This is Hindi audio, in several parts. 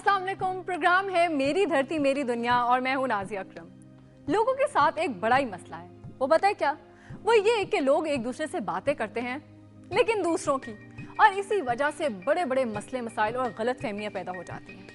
अस्सलाम वालेकुम। प्रोग्राम है मेरी धरती मेरी दुनिया और मैं हूं नाज़िया अकरम। लोगों के साथ एक बड़ा ही मसला है, वो बताए क्या? वो ये कि लोग एक दूसरे से बातें करते हैं लेकिन दूसरों की, और इसी वजह से बड़े बड़े मसले मसाइल और गलत फहमियां पैदा हो जाती हैं।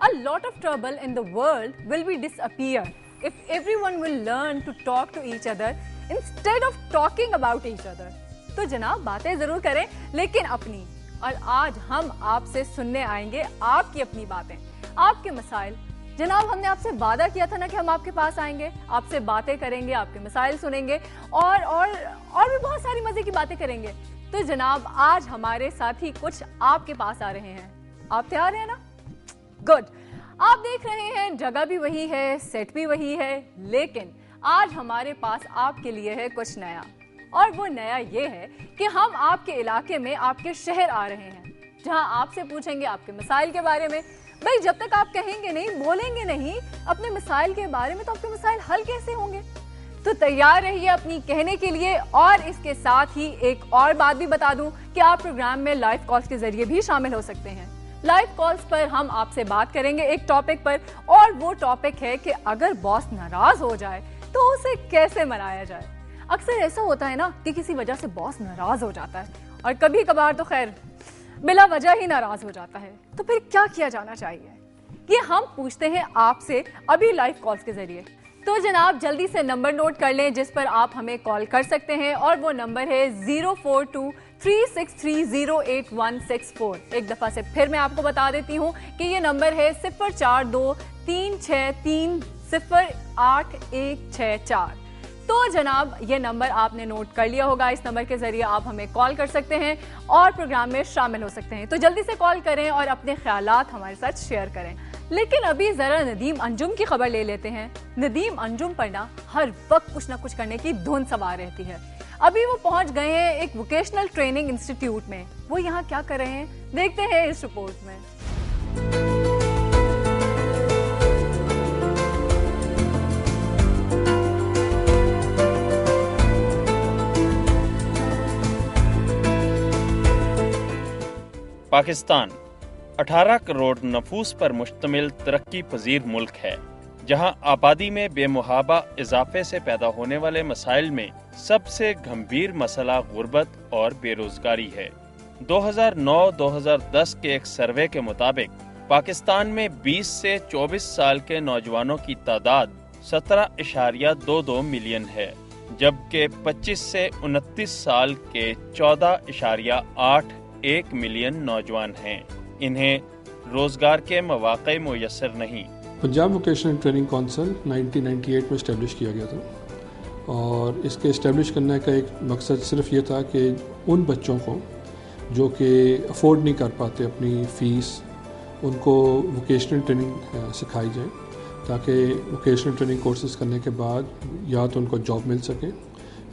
A lot of trouble in the world will be disappear if everyone will learn to talk to each other instead of talking about each other। तो जनाब बातें जरूर करें लेकिन अपनी, और आज हम आपसे सुनने आएंगे आपकी अपनी बातें, आपके मसाइल। जनाब हमने आपसे वादा किया था ना कि हम आपके पास आएंगे, आपसे बातें करेंगे, आपके मसाइल सुनेंगे और भी बहुत सारी मजे की बातें करेंगे। तो जनाब आज हमारे साथी कुछ आपके पास आ रहे हैं, आप तैयार हैं ना? गुड। आप देख रहे हैं जगह भी वही है, सेट भी वही है, लेकिन आज हमारे पास आपके लिए है कुछ नया। और वो नया ये है कि हम आपके इलाके में, आपके शहर आ रहे हैं, जहां आपसे पूछेंगे आपके मसाइल के बारे में। भाई जब तक आप कहेंगे नहीं, बोलेंगे नहीं अपने मसाइल के बारे में, तो आपके मसाइल हल कैसे होंगे? तो तैयार रहिए अपनी कहने के लिए। और इसके साथ ही एक और बात भी बता दूं कि आप प्रोग्राम में लाइव कॉल्स के जरिए भी शामिल हो सकते हैं। लाइव कॉल्स पर हम आपसे बात करेंगे एक टॉपिक पर, और वो टॉपिक है कि अगर बॉस नाराज हो जाए तो उसे कैसे मनाया जाए। अक्सर ऐसा होता है ना कि किसी वजह से बॉस नाराज हो जाता है, और कभी कभार तो खैर बिला वजह ही नाराज हो जाता है। तो फिर क्या किया जाना चाहिए, ये हम पूछते हैं आपसे अभी लाइव कॉल्स के जरिए। तो जनाब जल्दी से नंबर नोट कर लें जिस पर आप हमें कॉल कर सकते हैं, और वो नंबर है 0423630864। एक दफा से फिर मैं आपको बता देती हूँ कि ये नंबर है 0423630864। तो जनाब ये नंबर आपने नोट कर लिया होगा। इस नंबर के जरिए आप हमें कॉल कर सकते हैं और प्रोग्राम में शामिल हो सकते हैं। तो जल्दी से कॉल करें और अपने ख्यालात हमारे साथ शेयर करें। लेकिन अभी जरा नदीम अंजुम की खबर ले लेते हैं। नदीम अंजुम पर ना हर वक्त कुछ ना कुछ करने की धुन सवार रहती है। अभी वो पहुंच गए हैं एक वोकेशनल ट्रेनिंग इंस्टीट्यूट में। वो यहाँ क्या कर रहे हैं देखते हैं इस रिपोर्ट में। पाकिस्तान 18 करोड़ नफूस पर मुश्तमिल तरक्की पजीर मुल्क है, जहां आबादी में बेमुहाबा इजाफे से पैदा होने वाले मसाइल में सबसे गंभीर मसला गुर्बत और बेरोजगारी है। 2009-2010 के एक सर्वे के मुताबिक पाकिस्तान में 20 से 24 साल के नौजवानों की तादाद 17.22 मिलियन है, जबकि 25 से 29 साल के 14.81 मिलियन नौजवान हैं। इन्हें रोजगार के मौके मुयस्सर नहीं। पंजाब वोकेशनल ट्रेनिंग काउंसिल 1998 में इस्टेब्लिश किया गया था, और इसके इस्टेब्लिश करने का एक मकसद सिर्फ ये था कि उन बच्चों को जो कि अफोर्ड नहीं कर पाते अपनी फ़ीस, उनको वोकेशनल ट्रेनिंग सिखाई जाए, ताकि वोकेशनल ट्रेनिंग कोर्सेज करने के बाद या तो उनको जॉब मिल सके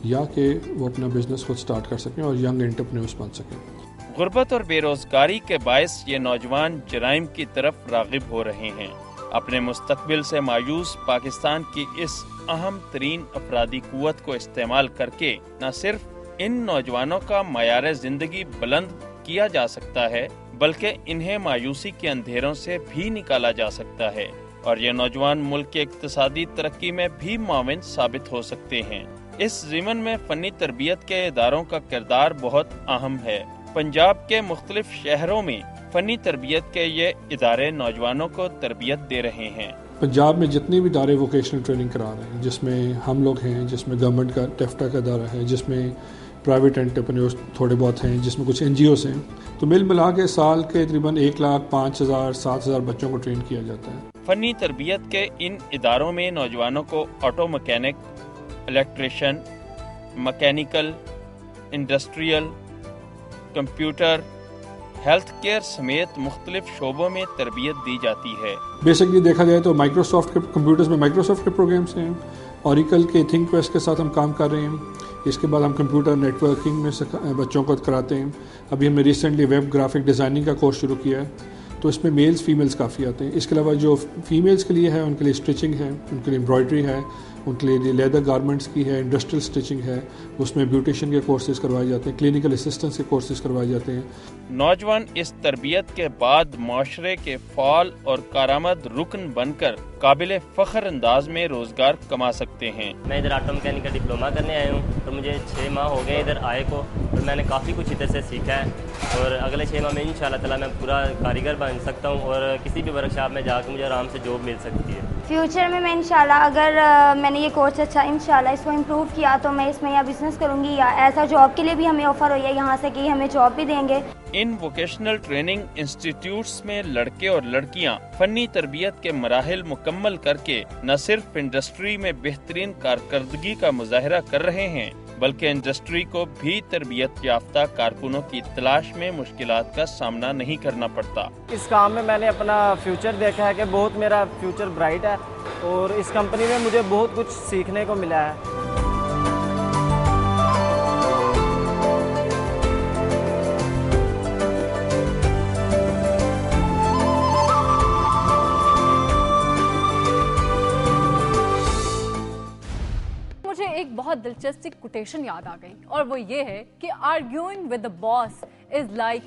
या कि वो अपना बिजनेस खुद स्टार्ट कर सकें और यंग एंटरप्रेन्योर्स बन सकें। गुर्बत और बेरोजगारी के बायस ये नौजवान जराइम की तरफ रागिब हो रहे हैं। अपने मुस्तकबिल से मायूस पाकिस्तान की इस अहम तरीन अफरादी कुव्वत को इस्तेमाल करके न सिर्फ इन नौजवानों का मयार जिंदगी बुलंद किया जा सकता है, बल्कि इन्हें मायूसी के अंधेरों से भी निकाला जा सकता है, और ये नौजवान मुल्क की इक्तिसादी तरक्की में भी मुआविन साबित हो सकते हैं। इस ज़िमन में फनी तरबियत के इदारों का किरदार बहुत अहम है। पंजाब के मुख्तलिफ शहरों में फनी तरबियत के ये इदारे नौजवानों को तरबियत दे रहे हैं। पंजाब में जितने भी इदारे वोकेशनल ट्रेनिंग करा रहे हैं, जिसमें हम लोग हैं, जिसमें गवर्नमेंट का टेफ्टा का इदारा है, जिसमें प्राइवेट एंटरप्रेन्योर्स थोड़े बहुत हैं, जिसमें कुछ NGOs हैं, तो मिल मिला के साल के तकरीबन 1,05,000-7,000 बच्चों को ट्रेन किया जाता है। फनी तरबियत के इन इदारों में नौजवानों को auto mechanic, electrician, mechanical, industrial, computer, health care समेत मुख्तलिफ शोबों में तरबियत दी जाती है। बेसिकली देखा जाए तो माइक्रोसॉफ्ट के कंप्यूटर्स में माइक्रोसॉफ्ट के प्रोग्राम्स हैं, ऑरिकल के थिंकवेस्ट के साथ हम काम कर रहे हैं। इसके बाद हम कंप्यूटर नेटवर्किंग में बच्चों को कराते हैं। अभी हमने रिसेंटली वेब ग्राफिक डिज़ाइनिंग का कोर्स शुरू किया है, तो इसमें मेल्स फीमेल्स काफ़ी आते हैं। इसके अलावा जो फीमेल्स के लिए है उनके लिए स्टिचिंग है, उनके लिए एम्ब्रॉयडरी है, उनके लिए लेदर गारमेंट्स की है, इंडस्ट्रियल स्टिचिंग है, उसमें ब्यूटिशियन के कोर्सेज करवाए जाते हैं, क्लिनिकल असिस्टेंस के कोर्सेज करवाए जाते हैं। नौजवान इस तरबियत के बाद माशरे के फाल और कारामद रुकन बनकर काबिल फख्र अंदाज में रोजगार कमा सकते हैं। मैं इधर ऑटो मैकेनिक का डिप्लोमा करने आया हूँ, तो मुझे 6 माह हो गए इधर आए को, और मैंने काफ़ी कुछ इधर से सीखा है, और अगले 6 माह में इंशाल्लाह ताला मैं पूरा कारीगर बन सकता हूँ और किसी भी वर्कशॉप में जाकर मुझे आराम से जॉब मिल सकती है। फ्यूचर में मैं इंशाल्लाह अगर मैंने ये कोर्स अच्छा इंशाल्लाह इसको इम्प्रूव किया तो मैं इसमें या बिज़नेस करूँगी या ऐसा जॉब के लिए भी हमें ऑफ़र हो यहाँ से कि हमें जॉब भी देंगे। इन वोकेशनल ट्रेनिंग इंस्टीट्यूट्स में लड़के और लड़कियां फन्नी तरबियत के मराहिल मुकम्मल करके न सिर्फ इंडस्ट्री में बेहतरीन कारकर्दगी का मुजाहरा कर रहे हैं, बल्कि इंडस्ट्री को भी तरबियत याफ्ता कारकुनों की तलाश में मुश्किलात का सामना नहीं करना पड़ता। इस काम में मैंने अपना फ्यूचर देखा है कि बहुत मेरा फ्यूचर ब्राइट है, और इस कंपनी में मुझे बहुत कुछ सीखने को मिला है। एक बहुत दिलचस्प कोटेशन याद आ गई, और वो ये है कि arguing with the boss is like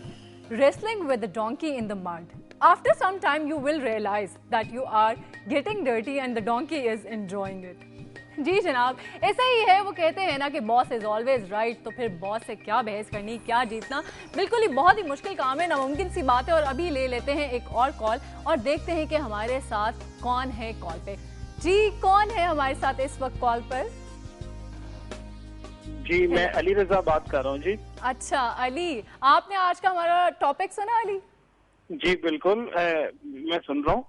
wrestling with the donkey in the mud. After some time you will realise that you are getting dirty and the donkey is enjoying it. जी जनाब, ऐसा ही है। वो कहते हैं ना कि बॉस इज ऑलवेज राइट, तो फिर बॉस से क्या बहस करनी, क्या जीतना, बिल्कुल ही बहुत ही मुश्किल काम है, नामुमकिन सी बात है। और अभी ले लेते हैं एक और कॉल और देखते हैं कि हमारे साथ कौन है कॉल पे। जी कौन है हमारे साथ इस वक्त कॉल पर? जी मैं अली रजा बात कर रहा हूँ जी। अच्छा अली, आपने आज का हमारा टॉपिक सुना अली? जी बिल्कुल, मैं सुन रहा हूँ।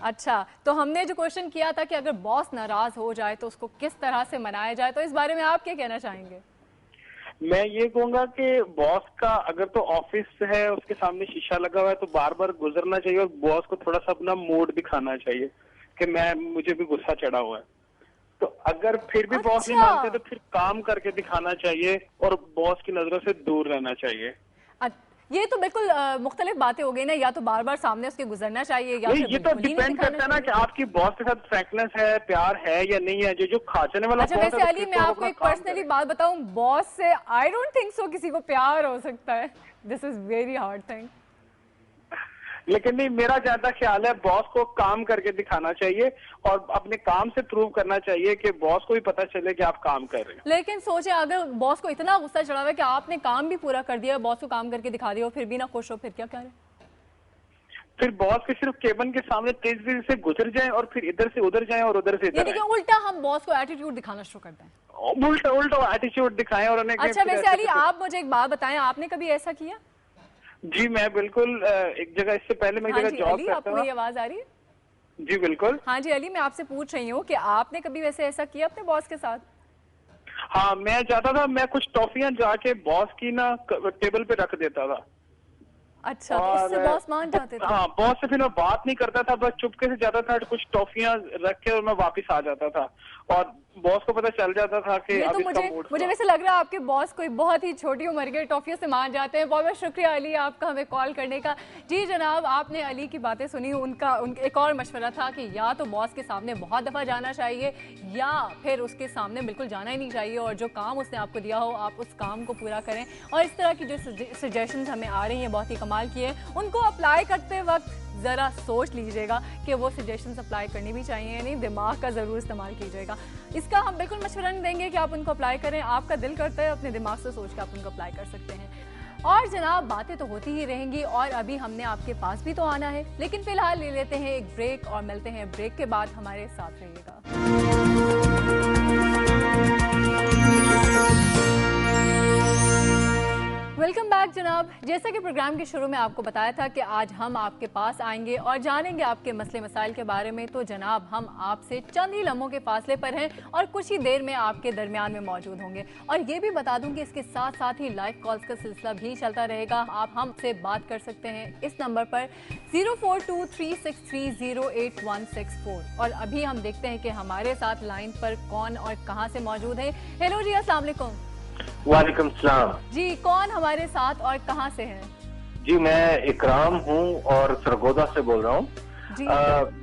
अच्छा, तो हमने जो क्वेश्चन किया था कि अगर बॉस नाराज हो जाए तो उसको किस तरह से मनाया जाए, तो इस बारे में आप क्या कहना चाहेंगे? मैं ये कहूँगा कि बॉस का अगर तो ऑफिस है, उसके सामने शीशा लगा हुआ है, तो बार बार गुजरना चाहिए और बॉस को थोड़ा सा अपना मूड दिखाना चाहिए कि मुझे भी गुस्सा चढ़ा हुआ है। तो अगर फिर भी बॉस नहीं मानते तो फिर काम करके दिखाना चाहिए और बॉस की नजरों से दूर रहना चाहिए। ये तो बिल्कुल मुख्तलिफ बातें हो गई ना, या तो बार बार सामने उसके गुजरना चाहिए या ये तो डिपेंड करता है ना कि आपकी बॉस के साथ फ्रैंकनेस है, प्यार है या नहीं है। जो खाचने वाला। अच्छा वैसे अली, मैं आपको एक पर्सनली बात बताऊं, बॉस से आई डोंट थिंक सो किसी को प्यार हो सकता है। This is very hard thing. लेकिन नहीं, मेरा ज्यादा ख्याल है बॉस को काम करके दिखाना चाहिए और अपने काम से प्रूव करना चाहिए कि बॉस को भी पता चले कि आप काम कर रहे हैं। लेकिन सोचे अगर बॉस को इतना गुस्सा चढ़ा हुआ है कि आपने काम भी पूरा कर दिया, बॉस को काम करके दिखा दिया, फिर भी ना खुश हो, फिर क्या करें? फिर बॉस के सिर्फ केबिन के सामने तेजी से गुजर जाएं और फिर इधर से उधर जाएं और उधर से इधर। यानी कि उल्टा हम बॉस को एटीट्यूड दिखाना शुरू कर दें। उल्टा एटीट्यूड दिखाएं और उन्हें। अच्छा वैसे अली, आप मुझे एक बात बताएं, आपने कभी ऐसा किया? जी मैं बिल्कुल एक जगह, इससे पहले मैं जगह जॉब करता था। आपको मेरी आवाज आ रही है? जी बिल्कुल। हाँ जी अली, मैं आपसे पूछ रही हूँ कि आपने कभी वैसे ऐसा किया अपने बॉस के साथ? हाँ, मैं जाता था, मैं कुछ टॉफियां जाके बॉस की ना टेबल पे रख देता था। अच्छा, तो उससे बॉस मान जाते थे? हाँ, बॉस से फिर मैं बात नहीं करता था, बस चुपके से जाता था, कुछ टॉफियां रख के और मैं वापस आ जाता था और बॉस को पता चल जाता था कि तो मुझे वैसे लग रहा है आपके बॉस कोई बहुत ही छोटी उम्र के टॉफियों से मान जाते हैं। बहुत बहुत शुक्रिया अली आपका हमें कॉल करने का। जी जनाब, आपने अली की बातें सुनी। उनका एक और मशवरा था कि या तो बॉस के सामने बहुत दफ़ा जाना चाहिए या फिर उसके सामने बिल्कुल जाना ही नहीं चाहिए, और जो काम उसने आपको दिया हो आप उस काम को पूरा करें। और इस तरह की जो सजेशंस हमें आ रही हैं बहुत ही कमाल की है, उनको अप्लाई करते वक्त ज़रा सोच लीजिएगा कि वो सजेशंस अप्लाई करनी भी चाहिए या नहीं, दिमाग का ज़रूर इस्तेमाल कीजिएगा। इसका हम बिल्कुल मशवरा नहीं देंगे कि आप उनको अप्लाई करें, आपका दिल करता है अपने दिमाग से सोच के आप उनको अप्लाई कर सकते हैं। और जनाब, बातें तो होती ही रहेंगी और अभी हमने आपके पास भी तो आना है, लेकिन फिलहाल ले लेते हैं एक ब्रेक और मिलते हैं ब्रेक के बाद। हमारे साथ रहिएगा। वेलकम बैक जनाब। जैसा कि प्रोग्राम के शुरू में आपको बताया था कि आज हम आपके पास आएंगे और जानेंगे आपके मसले मसाइल के बारे में, तो जनाब हम आपसे चंद ही लम्हों के फासले पर हैं और कुछ ही देर में आपके दरमियान में मौजूद होंगे। और ये भी बता दूं कि इसके साथ साथ ही लाइव कॉल्स का सिलसिला भी चलता रहेगा। आप हमसे बात कर सकते हैं इस नंबर पर 0423630864। और अभी हम देखते हैं कि हमारे साथ लाइन पर कौन और कहाँ से मौजूद है। हेलो जी, अस्सलाम वालेकुम। वालेकुम सलाम जी, कौन हमारे साथ और कहाँ से हैं? जी मैं इकराम हूँ और सरगोदा से बोल रहा हूँ। जी।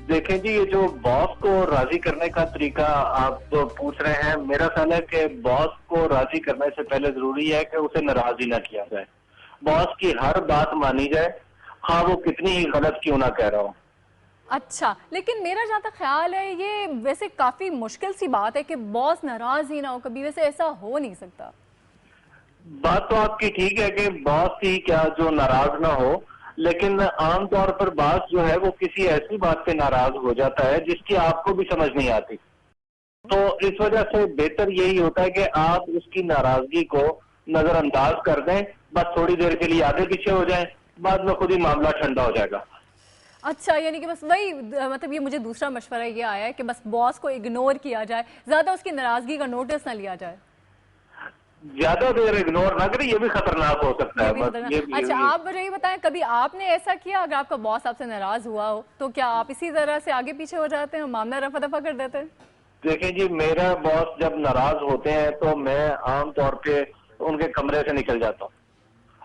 देखें जी, ये जो बॉस को राजी करने का तरीका आप तो पूछ रहे हैं, मेरा ख्याल है कि बॉस को राजी करने से पहले जरूरी है कि उसे नाराज ही ना किया जाए। बॉस की हर बात मानी जाए, हाँ वो कितनी ही गलत क्यों ना कह रहा हो। अच्छा, लेकिन मेरा जहाँ तक ख्याल है ये वैसे काफी मुश्किल सी बात है कि बॉस नाराज ही ना हो कभी, वैसे ऐसा हो नहीं सकता। बात तो आपकी ठीक है कि बॉस ही क्या जो नाराज ना हो, लेकिन आमतौर पर बॉस जो है वो किसी ऐसी बात पे नाराज हो जाता है जिसकी आपको भी समझ नहीं आती। तो इस वजह से बेहतर यही होता है कि आप उसकी नाराजगी को नजरअंदाज कर दें, बस थोड़ी देर के लिए आगे पीछे हो जाएं, बाद में खुद ही मामला ठंडा हो जाएगा। अच्छा, यानी कि बस वही मतलब ये मुझे दूसरा मशवरा ये आया है कि बस बॉस को इग्नोर किया जाए, ज्यादा उसकी नाराजगी का नोटिस ना लिया जाए। ज्यादा देर इग्नोर ना करें, ये भी खतरनाक हो सकता है। बस ये अच्छा, आप मुझे ये बताएं, कभी आपने ऐसा किया अगर आपका बॉस आपसे नाराज हुआ हो तो क्या आप इसी तरह से आगे पीछे हो जाते हैं, मामला रफा दफा कर देते हैं? देखिए जी, मेरा बॉस जब नाराज होते हैं तो मैं आमतौर पे उनके कमरे से निकल जाता हूँ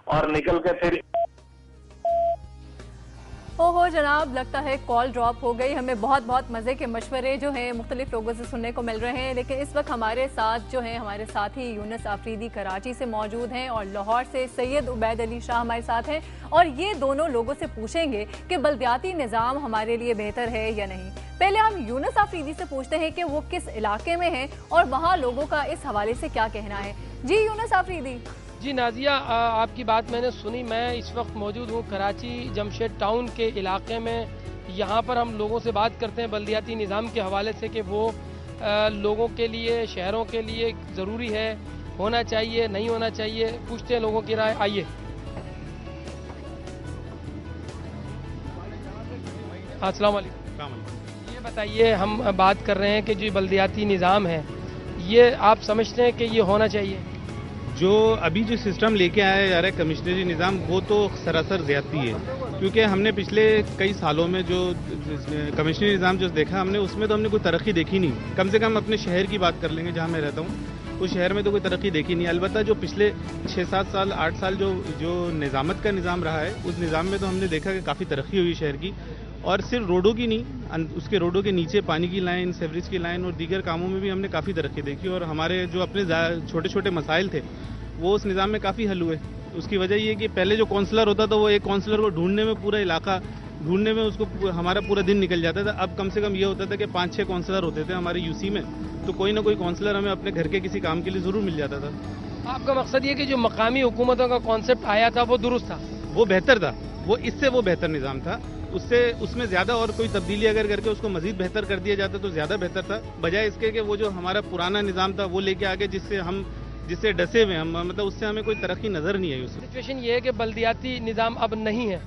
और निकल के फिर ओहो जनाब, लगता है कॉल ड्रॉप हो गई। हमें बहुत बहुत मज़े के मशवरे जो हैं मुख्तलिफ लोगों से सुनने को मिल रहे हैं, लेकिन इस वक्त हमारे साथ जो हैं हमारे साथी यूनुस आफरीदी कराची से मौजूद हैं और लाहौर से सैयद उबैद अली शाह हमारे साथ हैं, और ये दोनों लोगों से पूछेंगे कि बल्दियाती निज़ाम हमारे लिए बेहतर है या नहीं। पहले हम यूनुस आफरीदी से पूछते हैं कि वो किस इलाके में हैं और वहाँ लोगों का इस हवाले से क्या कहना है। जी यूनुस आफरीदी। जी नाजिया, आपकी बात मैंने सुनी। मैं इस वक्त मौजूद हूँ कराची जमशेद टाउन के इलाके में। यहाँ पर हम लोगों से बात करते हैं बल्दियाती निज़ाम के हवाले से कि वो लोगों के लिए, शहरों के लिए ज़रूरी है, होना चाहिए, नहीं होना चाहिए। पूछते हैं लोगों की राय, आइए। अस्सलाम वालेकुम। ये बताइए, हम बात कर रहे हैं कि जो बल्दियाती निज़ाम है ये आप समझते हैं कि ये होना चाहिए? जो अभी जो सिस्टम लेके आया जा रहा है कमिश्नरी निज़ाम, वो तो सरासर ज़्यादती है, क्योंकि हमने पिछले कई सालों में जो कमिश्नरी निज़ाम जो देखा हमने, उसमें तो हमने कोई तरक्की देखी नहीं। कम से कम अपने शहर की बात कर लेंगे जहाँ मैं रहता हूँ, उस शहर में तो कोई तरक्की देखी नहीं। अलबत्ता जो पिछले 6-7 साल 8 साल जो निज़ामत का निज़ाम रहा है, उस निज़ाम में तो हमने देखा कि काफ़ी तरक्की हुई शहर की, और सिर्फ रोडों की नहीं, उसके रोडों के नीचे पानी की लाइन, सेवरेज की लाइन और दीगर कामों में भी हमने काफ़ी तरक्की देखी। और हमारे जो अपने छोटे छोटे मसाइल थे वो उस निज़ाम में काफ़ी हल हुए। उसकी वजह ये कि पहले जो काउंसलर होता था वो एक काउंसलर को ढूंढने में, पूरा इलाका ढूंढने में उसको हमारा पूरा दिन निकल जाता था। अब कम से कम ये होता था कि 5-6 काउंसलर होते थे हमारे यूसी में, तो कोई ना कोई काउंसलर हमें अपने घर के किसी काम के लिए ज़रूर मिल जाता था। आपका मकसद ये कि जो मकामी हुकूमतों का कॉन्सेप्ट आया था वो दुरुस्त था, वो बेहतर था, वो बेहतर निज़ाम था। उसमें ज़्यादा और कोई तब्दीली अगर करके उसको मजीद बेहतर कर दिया जाता तो ज़्यादा बेहतर था, बजाय इसके कि वो जो हमारा पुराना निज़ाम था वो लेके आगे जिससे डसे हुए हम, मतलब उससे हमें कोई तरक्की नज़र नहीं आई। उसमें सिचुएशन ये है कि बल्दियाती निज़ाम अब नहीं है,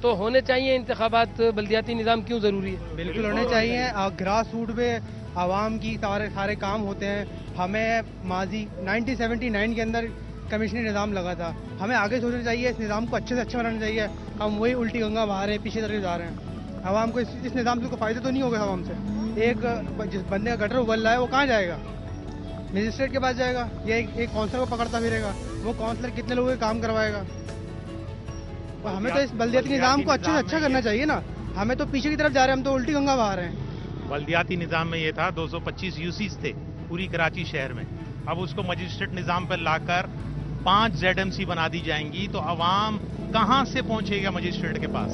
तो होने चाहिए इंतखाबात। बल्दियाती निज़ाम क्यों ज़रूरी है? बिल्कुल होने चाहिए। ग्रास रूट पे आवाम की सारे काम होते हैं। हमें माजी 1979 के अंदर कमिश्नरी निज़ाम लगा था, हमें आगे सोचना चाहिए, इस निज़ाम को अच्छे से अच्छा बनाना चाहिए। हम वही उल्टी गंगा बहा रहे हैं, पीछे तरफ जा रहे हैं। आवाम को इस निज़ाम से कोई फ़ायदा तो नहीं होगा। आवाम से एक जिस बंदे का गटर उबल रहा है वो कहाँ जाएगा? मजिस्ट्रेट के पास जाएगा या एक काउंसलर को पकड़ता फिरेगा? वो काउंसलर कितने लोगों के काम करवाएगा? तो हमें तो इस बल्दियाती निज़ाम को अच्छे से अच्छा करना चाहिए ना। हमें तो पीछे की तरफ जा रहे हैं, हम तो उल्टी गंगा बहा रहे हैं। बल्दियाती निज़ाम में ये था 225 यूसीज थे पूरी कराची शहर में, अब उसको मजिस्ट्रेट निज़ाम पर लाकर 5 ZMC बना दी जाएंगी, तो अवाम कहां से पहुंचेगा मजिस्ट्रेट के पास?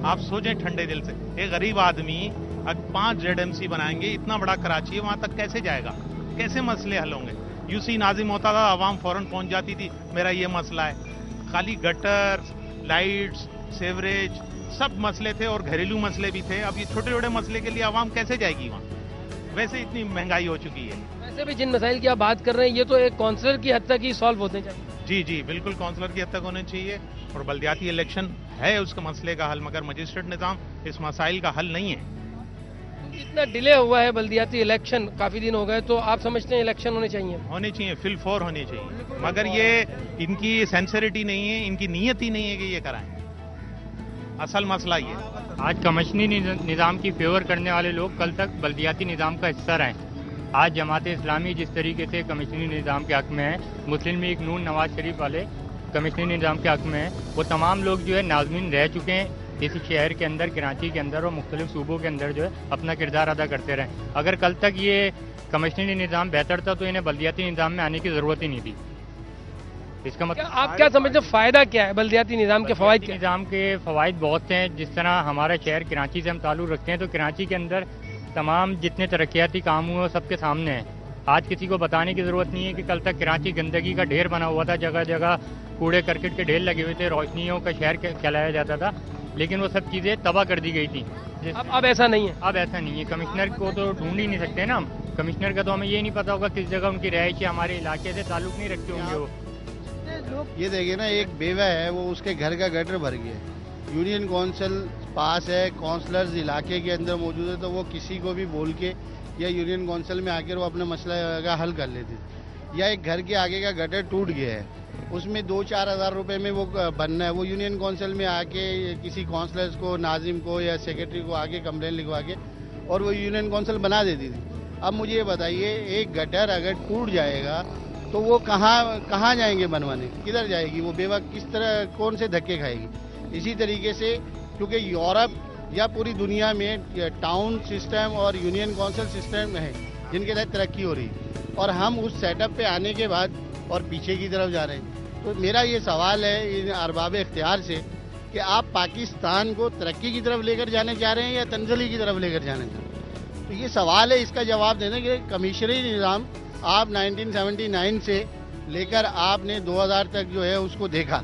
आप सोचें ठंडे दिल से, एक गरीब आदमी अगर 5 ZMC बनाएंगे, इतना बड़ा कराची है, वहां तक कैसे जाएगा? कैसे मसले हल होंगे? यूसी नाजिम होता था, आवाम फौरन पहुंच जाती थी, मेरा ये मसला है। खाली गटर, लाइट्स, सेवरेज, सब मसले थे और घरेलू मसले भी थे। अब ये छोटे छोटे मसले के लिए आवाम कैसे जाएगी वहाँ? वैसे इतनी महंगाई हो चुकी है। वैसे भी जिन मसाइल की आप बात कर रहे हैं, ये तो एक काउंसलर की हद तक ही सॉल्व होते चाहिए। जी, बिल्कुल काउंसलर की हद तक होने चाहिए। और बल्दियाती इलेक्शन है उसका मसले का हल, मगर मजिस्ट्रेट निज़ाम इस मसाइल का हल नहीं है। इतना डिले हुआ है बल्दियाती इलेक्शन, काफी दिन हो गए, तो आप समझते हैं इलेक्शन होने चाहिए? फिल 4 होने चाहिए, मगर ये इनकी सेंसरिटी नहीं है, इनकी नीयत ही नहीं है कि ये कराएं। असल मसला ये आज कमिश्नरी निज़ाम की फेवर करने वाले लोग कल तक बल्दियाती निज़ाम का हिस्सा रहे। आज जमात इस्लामी जिस तरीके से कमिश्नरी निज़ाम के हक में है, मुस्लिम लीग नून नवाज शरीफ वाले कमिश्नरी निज़ाम के हक में है, वो तमाम लोग जो है नाज़मीन रह चुके हैं। इस शहर के अंदर, कराची के अंदर और मुख्तलिफ सूबों के अंदर जो है अपना किरदार अदा करते रहें। अगर कल तक ये कमिश्नरी निज़ाम बेहतर था तो इन्हें बल्दियाती निज़ाम में आने की ज़रूरत ही नहीं थी। इसका मतलब आप क्या समझते हैं, फ़ायदा क्या है बल्दियाती निज़ाम के फ़वाइद? निज़ाम के फ़वाइद बहुत से हैं। जिस तरह हमारा शहर कराची से हम ताल्लुक़ रखते हैं तो कराची के अंदर तमाम जितने तरक्याती काम हुए वो सबके सामने हैं। आज किसी को बताने की ज़रूरत नहीं है कि कल तक कराची गंदगी का ढेर बना हुआ था, जगह जगह कूड़े करकट के ढेर लगे हुए थे, रोशनियों का शहर कहलाया जाता था, लेकिन वो सब चीज़ें तबाह कर दी गई थी। अब ऐसा नहीं है। अब ऐसा नहीं है। कमिश्नर को तो ढूंढ ही नहीं सकते ना हम। कमिश्नर का तो हमें ये नहीं पता होगा किस जगह उनकी रहायश है, हमारे इलाके से ताल्लुक़ नहीं रखते होंगे वो। ये देखिए ना, एक बेवा है, वो उसके घर का गटर भर गया है, यूनियन काउंसिल पास है, काउंसलर्स इलाके के अंदर मौजूद है, तो वो किसी को भी बोल के या यूनियन काउंसिल में आकर वो अपना मसला का हल कर लेते थे। या एक घर के आगे का गटर टूट गया है, उसमें 2-4 हज़ार रुपये में वो बनना है, वो यूनियन काउंसिल में आके किसी काउंसलर्स को, नाजिम को या सेक्रेटरी को आके कंप्लेन लिखवा के और वो यूनियन काउंसिल बना देती थी। अब मुझे ये बताइए, एक गटर अगर टूट जाएगा तो वो कहाँ जाएंगे बनवाने, किधर जाएगी वो बेवा, किस तरह, कौन से धक्के खाएगी। इसी तरीके से क्योंकि यूरोप या पूरी दुनिया में टाउन सिस्टम और यूनियन काउंसिल सिस्टम है जिनके तहत तरक्की हो रही है, और हम उस सेटअप पे आने के बाद और पीछे की तरफ जा रहे हैं। तो मेरा ये सवाल है इन अरबाब इख्तियार से कि आप पाकिस्तान को तरक्की की तरफ लेकर जाने चाह रहे हैं या तंजली की तरफ लेकर जाने चाह रहे हैं? तो ये सवाल है, इसका जवाब देना कि कमिश्नरी निज़ाम आप 1979 से लेकर आपने 2000 तक जो है उसको देखा,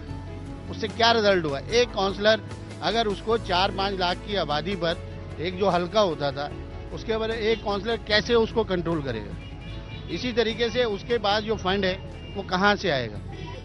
उससे क्या रिजल्ट हुआ? एक काउंसलर अगर उसको 4-5 लाख की आबादी पर एक जो हल्का होता था, उसके बाद एक काउंसलर कैसे उसको कंट्रोल करेगा? इसी तरीके से उसके बाद जो फंड है वो कहाँ से आएगा?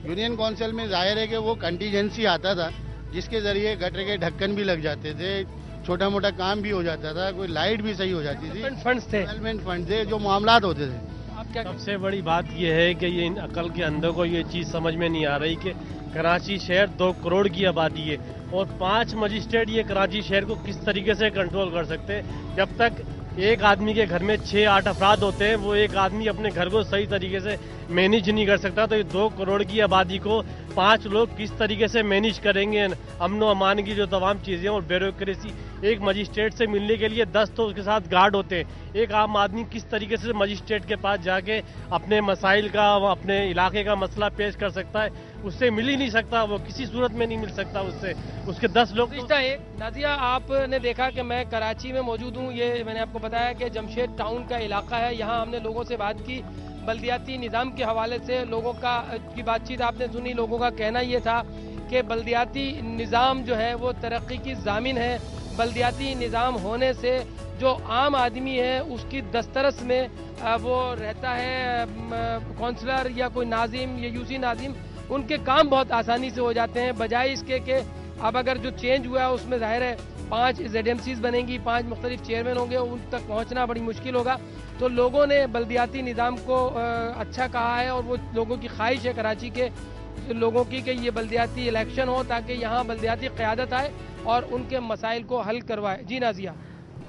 यूनियन काउंसिल में जाहिर है कि वो कंटीजेंसी आता था, जिसके जरिए गटर के ढक्कन भी लग जाते थे, छोटा मोटा काम भी हो जाता था, कोई लाइट भी सही हो जाती थी, फंड्स थे, डेवलपमेंट फंड थे, जो मामलात होते थे। सबसे बड़ी बात यह है कि ये इन अकल के अंदर को ये चीज़ समझ में नहीं आ रही कि कराची शहर 2 करोड़ की आबादी है और 5 मजिस्ट्रेट ये कराची शहर को किस तरीके से कंट्रोल कर सकते हैं। जब तक एक आदमी के घर में 6-8 अफराद होते हैं, वो एक आदमी अपने घर को सही तरीके से मैनेज नहीं कर सकता, तो ये 2 करोड़ की आबादी को 5 लोग किस तरीके से मैनेज करेंगे? अमन व अमान की जो तमाम चीज़ें और ब्यूरोक्रेसी, एक मजिस्ट्रेट से मिलने के लिए 10 तो उसके साथ गार्ड होते हैं। एक आम आदमी किस तरीके से मजिस्ट्रेट के पास जाके अपने मसाइल का, अपने इलाके का मसला पेश कर सकता है? उससे मिल ही नहीं सकता, वो किसी सूरत में नहीं मिल सकता उससे। उसके 10 लोग नाजिया, आपने देखा कि मैं कराची में मौजूद हूँ, ये मैंने आपको बताया कि जमशेद टाउन का इलाका है। यहाँ हमने लोगों से बात की, बल्दियाती निज़ाम के हवाले से लोगों की बातचीत आपने सुनी। लोगों का कहना ये था कि बल्दियाती निज़ाम जो है वो तरक्की की ज़ामिन है। बल्दियाती निज़ाम होने से जो आम आदमी है उसकी दस्तरस में वो रहता है, काउंसलर या कोई नाजिम या यूसी नाजिम, उनके काम बहुत आसानी से हो जाते हैं, बजाय इसके कि अब अगर जो चेंज हुआ है उसमें जाहिर है 5 ZMCs बनेंगी, 5 मुख्तलिफ चेयरमैन होंगे, उन तक पहुंचना बड़ी मुश्किल होगा। तो लोगों ने बल्दियाती निज़ाम को अच्छा कहा है और वो लोगों की ख्वाहिश है कराची के लोगों की कि ये बल्दियाती इलेक्शन हो ताकि यहाँ बल्दियाती क़यादत आए और उनके मसाइल को हल करवाए। जी नाजिया।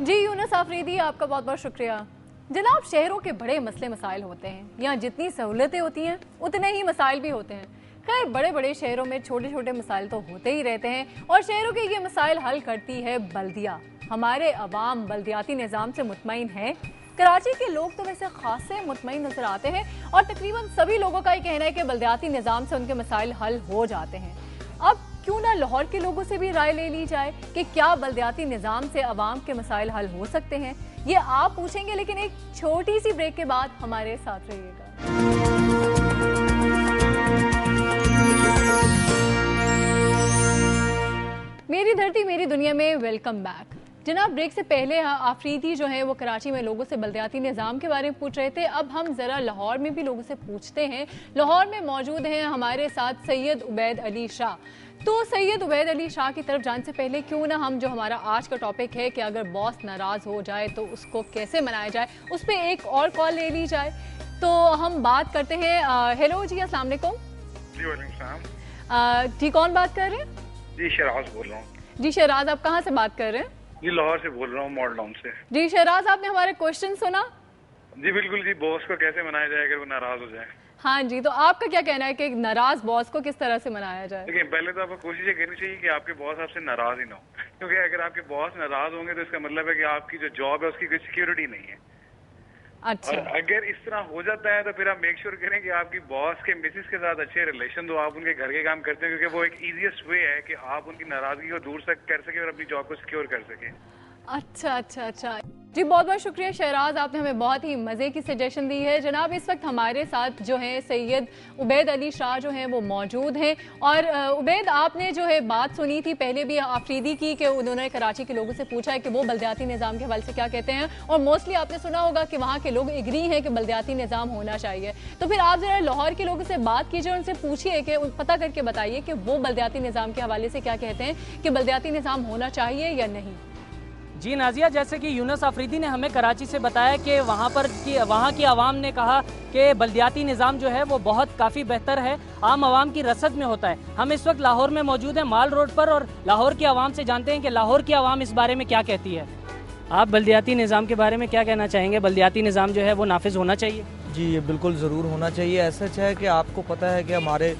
जी यूनुस आफरीदी, आपका बहुत बहुत शुक्रिया। जनाब, शहरों के बड़े मसले मसाइल होते हैं, यहाँ जितनी सहूलतें होती हैं उतने ही मसाइल भी होते हैं। खैर, बड़े बड़े शहरों में छोटे छोटे मसाइल तो होते ही रहते हैं और शहरों के ये मसाइल हल करती है बल्दिया। हमारे अवाम बल्दियाती निज़ाम से मुतमईन है। कराची के लोग तो वैसे खासे मुतमईन नजर आते हैं और तकरीबन सभी लोगों का ये कहना है कि बल्दियाती निज़ाम से उनके मसाइल हल हो जाते हैं। अब क्यों ना लाहौर के लोगों से भी राय ले ली जाए कि क्या बल्दियाती निज़ाम से अवाम के मसाइल हल हो सकते हैं? ये आप पूछेंगे, लेकिन एक छोटी सी ब्रेक के बाद हमारे साथ रहिएगा। मेरी धरती मेरी दुनिया में वेलकम बैक। जनाब, ब्रेक से पहले आफरीदी जो है वो कराची में लोगों से बल्दियाती निज़ाम के बारे में पूछ रहे थे। अब हम ज़रा लाहौर में भी लोगों से पूछते हैं। लाहौर में मौजूद हैं हमारे साथ सैयद उबैद अली शाह। तो सैयद उबैद अली शाह की तरफ जाने से पहले क्यों ना हम, जो हमारा आज का टॉपिक है कि अगर बॉस नाराज़ हो जाए तो उसको कैसे मनाया जाए, उस पर एक और कॉल ले ली जाए। तो हम बात करते हैं। हेलो जी, अस्सलाम वालेकुम। जी वालेकुम सलाम। जी, कौन बात कर रहे हैं? जी शहराज बोल रहा हूँ। जी शहराज, आप कहाँ से बात कर रहे हैं? जी लाहौर से बोल रहा हूँ, मॉडल टाउन से। जी शहराज, आपने हमारे क्वेश्चन सुना? जी बिल्कुल जी। बॉस को कैसे मनाया जाए अगर वो नाराज हो जाए? हाँ जी, तो आपका क्या कहना है कि एक नाराज बॉस को किस तरह से मनाया जाए? देखिए, पहले तो आपको कोशिश ये करनी चाहिए कि आपके बॉस आपसे नाराज ही ना हो, क्योंकि अगर आपके बॉस नाराज होंगे तो इसका मतलब है कि आपकी जो जॉब है उसकी कोई सिक्योरिटी नहीं है। अच्छा। और अगर इस तरह हो जाता है तो फिर आप मेक श्योर करें कि आपकी बॉस के मिसेस के साथ अच्छे रिलेशन दो, आप उनके घर के काम करते हैं, क्योंकि वो एक इजीएस्ट वे है कि आप उनकी नाराजगी को दूर कर सके और अपनी जॉब को सिक्योर कर सके। अच्छा जी, बहुत बहुत शुक्रिया शहराज, आपने हमें बहुत ही मज़े की सजेशन दी है। जनाब, इस वक्त हमारे साथ जो है सैयद उबैद अली शाह जो हैं वो मौजूद हैं। और उबैद, आपने जो है बात सुनी थी पहले भी आफरीदी की कि उन्होंने कराची के लोगों से पूछा है कि वो बल्दियाती निज़ाम के हवाले से क्या कहते हैं, और मोस्टली आपने सुना होगा कि वहाँ के लोग एग्री हैं कि बल्दियाती निज़ाम होना चाहिए। तो फिर आप ज़रा लाहौर के लोगों से बात कीजिए, उनसे पूछिए कि पता करके बताइए कि वो बल्दियाती निज़ाम के हवाले से क्या कहते हैं, कि बल्दियाती निज़ाम होना चाहिए या नहीं। जी नाजिया, जैसे कि यूनुस आफरीदी ने हमें कराची से बताया कि वहाँ की आवाम ने कहा कि बल्दियाती निज़ाम जो है वो बहुत काफ़ी बेहतर है, आम आवाम की रसद में होता है। हम इस वक्त लाहौर में मौजूद हैं, माल रोड पर, और लाहौर की आवाम से जानते हैं कि लाहौर की आवाम इस बारे में क्या कहती है। आप बल्दियाती निज़ाम के बारे में क्या कहना चाहेंगे? बल्दियाती निज़ाम जो है वो नाफिज होना चाहिए? जी, ये बिल्कुल ज़रूर होना चाहिए। ऐसा है कि आपको पता है कि हमारे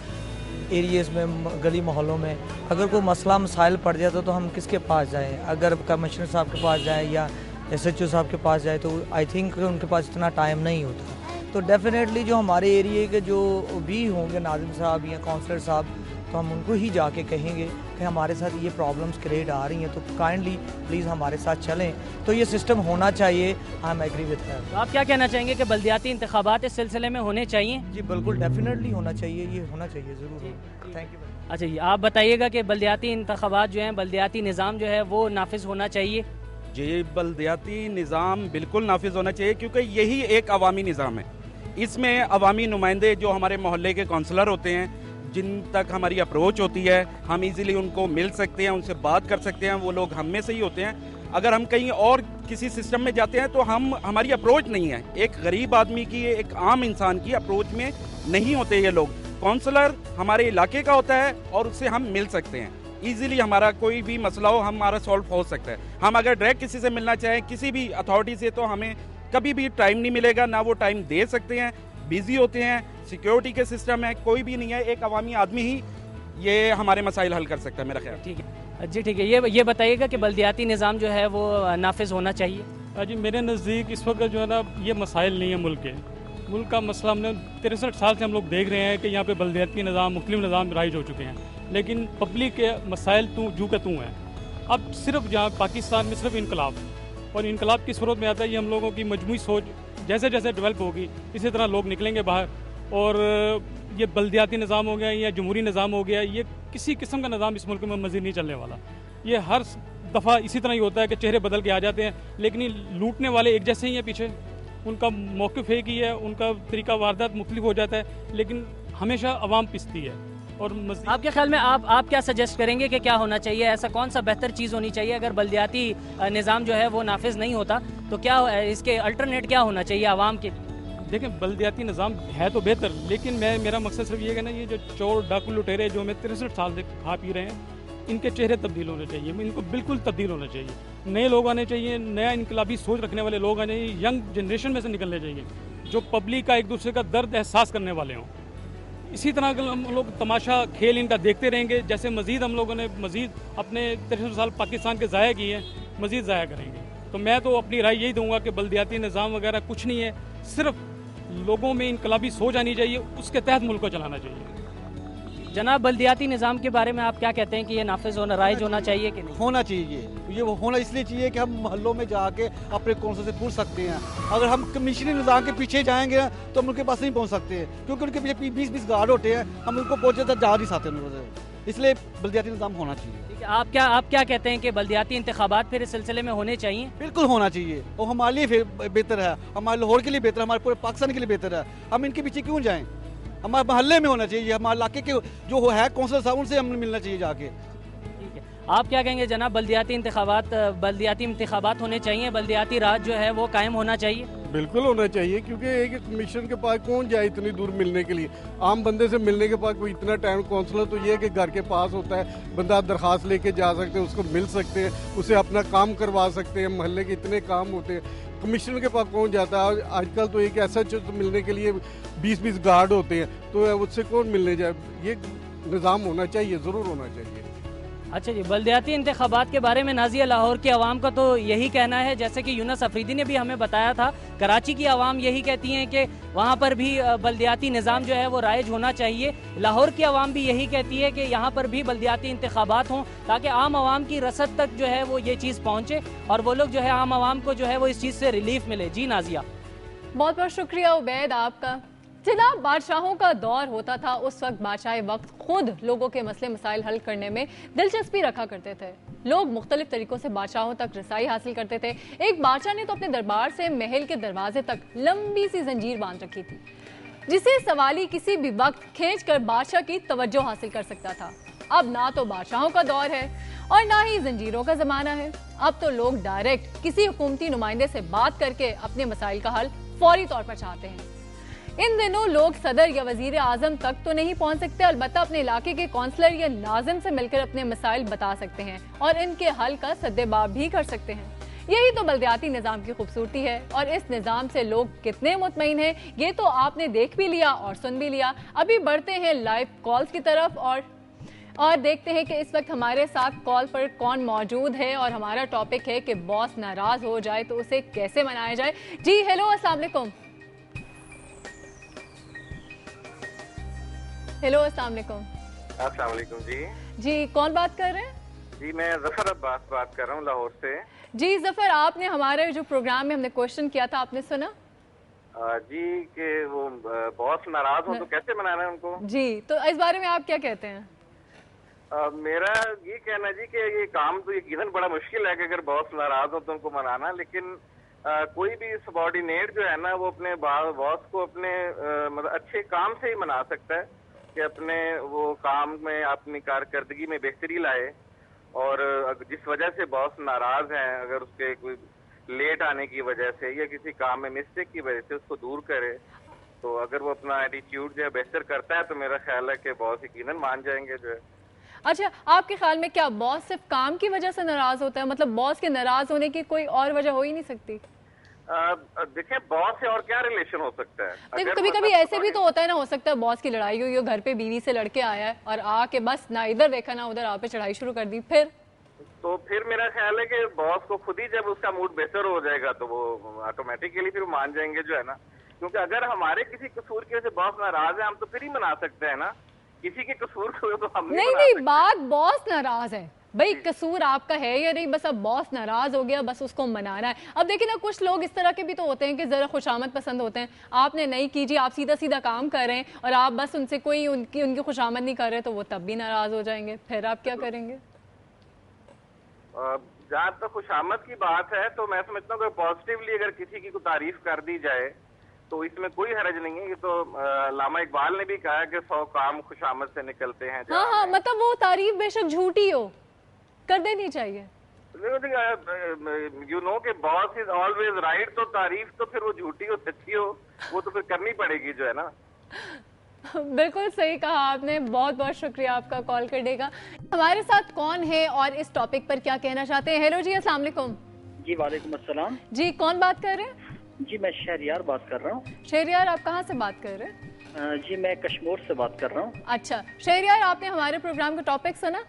एरियाज़ में, गली मोहल्लों में अगर कोई मसला मसाइल पड़ जाता तो हम किसके पास जाएं? अगर कमिश्नर साहब के पास जाएं या SHO साहब के पास जाएं तो आई थिंक उनके पास इतना टाइम नहीं होता। तो डेफिनेटली जो हमारे एरिए के जो भी होंगे नाज़िम साहब या काउंसलर साहब, तो हम उनको ही जाके कहेंगे कि हमारे साथ ये प्रॉब्लम्स क्रिएट आ रही हैं, तो काइंडली प्लीज़ हमारे साथ चलें। तो ये सिस्टम होना चाहिए। I am agree with that. आप क्या कहना चाहेंगे कि बल्दियाती इंतखाबात इस सिलसिले में होने चाहिए? जी बिल्कुल, डेफिनेटली होना चाहिए, ये होना चाहिए ज़रूर। Thank you. अच्छा जी, आप बताइएगा कि बल्दियाती इंतखाबात जो हैं, बल्दियाती निज़ाम जो है वो नाफिज होना चाहिए? जी, बल्दियाती निज़ाम बिल्कुल नाफिज होना चाहिए, क्योंकि यही एक अवामी निज़ाम है। इसमें अवामी नुमाइंदे जो हमारे मोहल्ले के काउंसलर होते हैं, जिन तक हमारी अप्रोच होती है, हम इजीली उनको मिल सकते हैं, उनसे बात कर सकते हैं, वो लोग हम में से ही होते हैं। अगर हम कहीं और किसी सिस्टम में जाते हैं तो हमारी अप्रोच नहीं है, एक गरीब आदमी की, एक आम इंसान की अप्रोच में नहीं होते ये लोग। काउंसलर हमारे इलाके का होता है और उससे हम मिल सकते हैं इजीली, हमारा कोई भी मसला हो हमारा सॉल्व हो सकता है। हम अगर डायरेक्ट किसी से मिलना चाहें, किसी भी अथॉरिटी से, तो हमें कभी भी टाइम नहीं मिलेगा, ना वो टाइम दे सकते हैं, बिजी होते हैं, सिक्योरिटी के सिस्टम है, कोई भी नहीं है। एक अवामी आदमी ही ये हमारे मसाइल हल कर सकता है, मेरा ख्याल। ठीक है जी, ठीक है। ये बताइएगा कि बल्दियाती निज़ाम जो है वो नाफिज होना चाहिए? जी, मेरे नज़दीक इस वक्त जो है ना, ये मसाइल नहीं है मुल्क के। मुल्क का मसला हमने 63 साल से हम लोग देख रहे हैं कि यहाँ पे बल्दियाती निज़ाम, मुख्तलिफ निज़ाम राइज हो चुके हैं, लेकिन पब्लिक के मसाइल जू का तू हैं। अब सिर्फ जहाँ पाकिस्तान में सिर्फ इनकलाब, और इनकलाब की सूरत में आता है ये हम लोगों की मजमूई सोच जैसे जैसे डेवलप होगी इसी तरह लोग निकलेंगे बाहर। और ये बल्दियाती निज़ाम हो गया या जमहूरी निज़ाम हो गया, ये किसी किस्म का निज़ाम इस मुल्क में मज़ीद नहीं चलने वाला। ये हर दफ़ा इसी तरह ही होता है कि चेहरे बदल के आ जाते हैं, लेकिन ये लूटने वाले एक जैसे ही हैं पीछे, उनका मौक़िफ़ एक ही है, उनका तरीका वारदात मुख्तलिफ हो जाता है, लेकिन हमेशा आवाम पिसती है। और आपके ख्याल में आप क्या सजेस्ट करेंगे कि क्या होना चाहिए? ऐसा कौन सा बेहतर चीज़ होनी चाहिए? अगर बल्दियाती निज़ाम जो है वो नाफिज नहीं होता तो क्या इसके अल्टरनेट क्या होना चाहिए आवाम के? देखें, बल्दियाती निज़ाम है तो बेहतर, लेकिन मेरा मकसद सिर्फ ये है ना, ये जो चोर डाकू लुटेरे जो हमें 63 साल से खा पी रहे हैं, इनके चेहरे तब्दील होने चाहिए, इनको बिल्कुल तब्दील होना चाहिए। नए लोग आने चाहिए, नया इनकलाबी सोच रखने वाले लोग आने चाहिए, यंग जनरेशन में से निकलने चाहिए, जो पब्लिक का एक दूसरे का दर्द एहसास करने वाले हों। इसी तरह अगर हम लोग तमाशा खेल इनका देखते रहेंगे, जैसे मज़ीद हम लोगों ने अपने 63 साल पाकिस्तान के ज़ाया किए हैं, मज़ीद ज़ाया करेंगे। तो मैं तो अपनी राय यही दूंगा कि बल्दियाती निज़ाम वगैरह कुछ नहीं है, सिर्फ लोगों में इनकलाबी सोच आनी चाहिए, उसके तहत मुल्क को चलाना चाहिए। जनाब, बल्दियाती निज़ाम के बारे में आप क्या कहते हैं कि ये नाफिज होना, राइज होना चाहिए कि नहीं? होना चाहिए। ये होना इसलिए चाहिए कि हम मोहल्लों में जाके अपने कौंसल से पूछ सकते हैं। अगर हम कमिश्नरी निज़ाम के पीछे जाएंगे ना तो हम उनके पास नहीं पहुंच सकते, क्योंकि उनके पीछे 20-20 गार्ड होते हैं, हम उनको पहुंचे तो जा नहीं सकते उनसे। इसलिए बल्दियाती निज़ाम होना चाहिए। आप क्या कहते हैं कि बल्दियाती इंतखाबात फिर इस सिलसिले में होने चाहिए? बिल्कुल होना चाहिए, और हमारे लिए बेहतर है, हमारे लाहौर के लिए बेहतर है, हमारे पूरे पाकिस्तान के लिए बेहतर है। हम इनके पीछे क्यों जाएं? हमारे मोहल्ले में होना चाहिए, हमारे इलाके के जो है कौंसलर साहब, उनसे हमें मिलना चाहिए जाके। ठीक है, आप क्या कहेंगे जनाब? बल्दियाती इंतखाबात होने चाहिए, बल्दियाती राज जो है वो कायम होना चाहिए? बिल्कुल होना चाहिए, क्योंकि एक कमीशन के पास कौन जाए इतनी दूर मिलने के लिए? आम बंदे से मिलने के पास कोई इतना टाइम, काउंसलर तो ये है कि घर के पास होता है, बंदा दरख्वास्त लेके जा सकते हैं, उसको मिल सकते हैं, उसे अपना काम करवा सकते हैं। मोहल्ले के इतने काम होते हैं, कमिश्नर के पास कौन जाता है? आजकल तो एक ऐसा चीज मिलने के लिए 20-20 गार्ड होते हैं, तो उससे कौन मिलने जाए? ये निज़ाम होना चाहिए, ज़रूर होना चाहिए। अच्छा जी, बल्दियाती इंतखाबात के बारे में नाजिया, लाहौर की आवाम का तो यही कहना है, जैसे कि यूनुस अफरीदी ने भी हमें बताया था, कराची की आवाम यही कहती हैं कि वहाँ पर भी बल्दियाती निज़ाम जो है वो राइज होना चाहिए। लाहौर की आवाम भी यही कहती है कि यहाँ पर भी बल्दियाती इंतखाबात हों ताकि आम आवाम की रसद तक जो है वो ये चीज़ पहुँचे और वो लोग जो है आम आवाम को जो है वो इस चीज़ से रिलीफ मिले। जी नाजिया, बहुत बहुत शुक्रिया उबैद आपका। जनाब, बादशाहों का दौर होता था, उस वक्त बादशाह वक्त खुद लोगों के मसले मसाइल हल करने में दिलचस्पी रखा करते थे। लोग मुख्तलिफ तरीकों से बादशाहों तक रसाई हासिल करते थे। एक बादशाह ने तो अपने दरबार से महल के दरवाजे तक लंबी सी जंजीर बांध रखी थी, जिसे सवाली किसी भी वक्त खींच कर बादशाह की तवज्जो हासिल कर सकता था। अब ना तो बादशाहों का दौर है और ना ही जंजीरों का जमाना है। अब तो लोग डायरेक्ट किसी हुकूमती नुमाइंदे से बात करके अपने मसाइल का हल फौरी तौर पर चाहते हैं। इन दिनों लोग सदर या वजीर आजम तक तो नहीं पहुंच सकते, अलबत्ता अपने इलाके के कौंसलर या नाजिम से मिलकर अपने मसाइल बता सकते हैं और इनके हल का सद्देबाब भी कर सकते हैं। यही तो बल्दियाती निज़ाम की खूबसूरती है और इस निज़ाम से लोग कितने मुतमईन हैं ये तो आपने देख भी लिया और सुन भी लिया। अभी बढ़ते हैं लाइव कॉल्स की तरफ और देखते हैं कि इस वक्त हमारे साथ कॉल पर कौन मौजूद है और हमारा टॉपिक है कि बॉस नाराज हो जाए तो उसे कैसे मनाया जाए। जी हेलो, अस्सलाम वालेकुम। हेलो, अस्सलाम वालेकुम। अस्सलाम वालेकुम जी। जी कौन बात कर रहे हैं? जी मैं जफर अब्बास बात कर रहा हूँ लाहौर से। जी जफर, आपने हमारे जो प्रोग्राम में हमने क्वेश्चन किया था, आपने सुना? जी कि वो बॉस नाराज हो तो कैसे मनाना है उनको? जी, तो इस बारे में आप क्या कहते हैं? मेरा ये कहना जी कि ये काम तो यकीनन बड़ा मुश्किल है कि अगर बॉस नाराज हो तो उनको मनाना, लेकिन कोई भी सबॉर्डिनेट जो है ना वो अपने बॉस को अपने मतलब अच्छे काम से ही मना सकता है कि अपने वो काम में अपनी कारकर्दगी में बेहतरी लाए। और जिस वजह से बॉस नाराज हैं, अगर उसके कोई लेट आने की वजह से या किसी काम में मिस्टेक की वजह से उसको दूर करे, तो अगर वो अपना एटीट्यूड जो है बेहतर करता है तो मेरा ख्याल है कि बॉस यकीनन मान जाएंगे जो है। अच्छा, आपके ख्याल में क्या बॉस सिर्फ काम की वजह से नाराज होता है? मतलब बॉस के नाराज होने की कोई और वजह हो ही नहीं सकती? देखिए, बॉस से और क्या रिलेशन हो सकता है? देखो कभी कभी ऐसे भी तो होता है ना, हो सकता है बॉस की लड़ाई हुई हो, घर पे बीवी से लड़के आया है और आके बस ना इधर देखा ना उधर आप पे चढ़ाई शुरू कर दी, फिर मेरा ख्याल है कि बॉस को खुद ही जब उसका मूड बेहतर हो जाएगा तो वो ऑटोमेटिकली फिर मान जाएंगे जो है ना। क्योंकि अगर हमारे किसी कसूर की वजह से बॉस नाराज है, हम तो फिर ही मना सकते हैं ना, किसी के कसूर को तो हम नहीं, बात बॉस नाराज है भाई, कसूर आपका है या नहीं, बस अब बॉस नाराज हो गया, बस उसको मनाना है। अब देखिए ना, कुछ लोग इस तरह के भी तो होते हैं कि जरा खुशामद पसंद होते हैं। आपने नहीं की जी, आप सीधा सीधा काम कर रहे हैं और आप बस उनसे कोई उनकी खुशामद नहीं कर रहे, तो वो तब भी नाराज हो जाएंगे, फिर आप क्या करेंगे? जहाँ तक खुशामद की बात है तो मैं समझता हूँ कि पॉजिटिवली अगर किसी की तारीफ कर दी जाए तो इसमें कोई हरज नहीं है। ये तो लामा इकबाल ने भी कहा कि 100 काम खुशामद से निकलते हैं। हाँ, मतलब वो तारीफ बेशक झूठी हो, कर देनी चाहिए। यू नो कि बॉस इज ऑलवेज राइट, तो तारीफ तो फिर वो झूठी हो सच्ची हो वो तो फिर करनी पड़ेगी जो है ना। बिल्कुल सही कहा आपने, बहुत बहुत शुक्रिया आपका कॉल करने का। हमारे साथ कौन है और इस टॉपिक पर क्या कहना चाहते हैं? हेलो जी, अस्सलाम वालेकुम। जी वालेकुम अस्सलाम। जी कौन बात कर रहे हैं? जी मैं शहरियार बात कर रहा हूँ। शहरियार, आप कहाँ से बात कर रहे हैं? जी मैं कश्मीर से बात कर रहा हूँ। अच्छा शहरियार, आपने हमारे प्रोग्राम का टॉपिक सुना?